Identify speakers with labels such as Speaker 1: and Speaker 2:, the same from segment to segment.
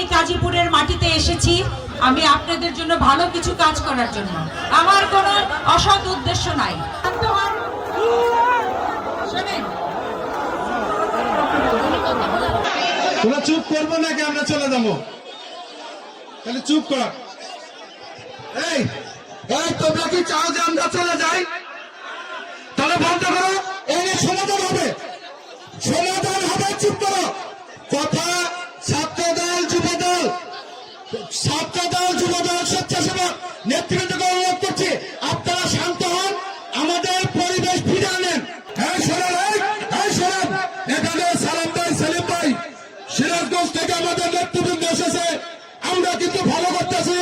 Speaker 1: এই গাজীপুরের মাটিতে এসেছি আমি আপনাদের জন্য ভালো কিছু কাজ করার জন্য। আমার কোনো অসৎ উদ্দেশ্য নাই।
Speaker 2: তোমরা চুপ করবো নাকি আমরা চলে যাবো? তাহলে চুপ কর। এই এই তোমরা কি চাও যে আমরা চলে যাই? তাহলে বন্ধ করো। এই সমাধান হবে, সমাধান হবে। চুপ করো। কথা ছাত্রদল যুবদল, ছাত্রদল যুবদল স্বেচ্ছাসেবক নেতৃবৃন্দকে অনুরোধ করছি, আপনারা শান্ত হন, আমাদের পরিবেশ ফিরে আনেন। হ্যাঁ শোনেন, এই শোনেন, এখানে সালাম ভাই, সেলিম ভাই সিরাজগঞ্জ থেকে আমাদের নেতৃবৃন্দ এসেছে। আমরা কিন্তু ভালো করতেছি।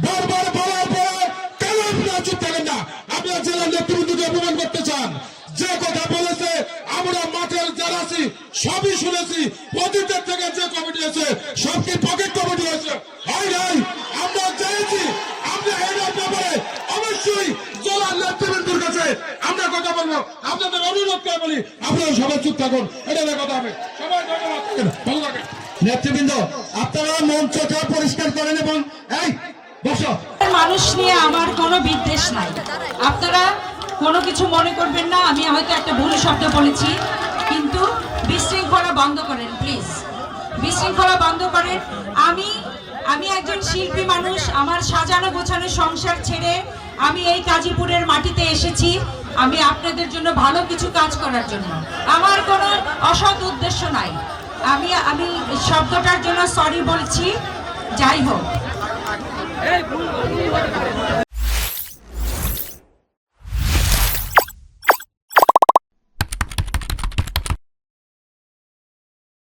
Speaker 2: বারবার বলার পরে কেন আপনারা চুপ থাকেন না? আপনারা জেলার নেতৃবৃন্দকে অপমান করতে চান। যে কথা বলেছে আমরা মাঠের যারা আছি সবই শুনেছি। অতীতের থেকে যে কমিটি আছে সব কি পকেট কমিটি আছে? হয় নাই। আমরা চাইছি আমরা এর ব্যাপারে অবশ্যই জেলার নেতৃবৃন্দের কাছে আমরা কথা বলবো। আপনাদের অনুরোধ করে বলি, আপনারা সবাই চুপ থাকুন। এটা কথা হবে। সবাই ধন্যবাদ, ভালো থাকেন। নেতৃবৃন্দ আপনারা মঞ্চটা পরিষ্কার করেন এবং এই বসো।
Speaker 1: মানুষ নিয়ে আমার কোনো বিদ্বেষ নাই, আপনারা কোনো কিছু মনে করবেন না। আমি হয়তো একটা ভুল শব্দ বলেছি, কিন্তু বিশৃঙ্খলা বন্ধ করেন প্লিজ, বিশৃঙ্খলা বন্ধ করেন। আমি একজন শিল্পী মানুষ, আমার সাজানো গোছানো সংসার ছেড়ে আমি এই গাজীপুরের মাটিতে এসেছি আমি আপনাদের জন্য ভালো কিছু কাজ করার জন্য। আমার কোনো অসৎ উদ্দেশ্য নাই। আমি শব্দটার জন্য সরি বলছি। যাই হোক,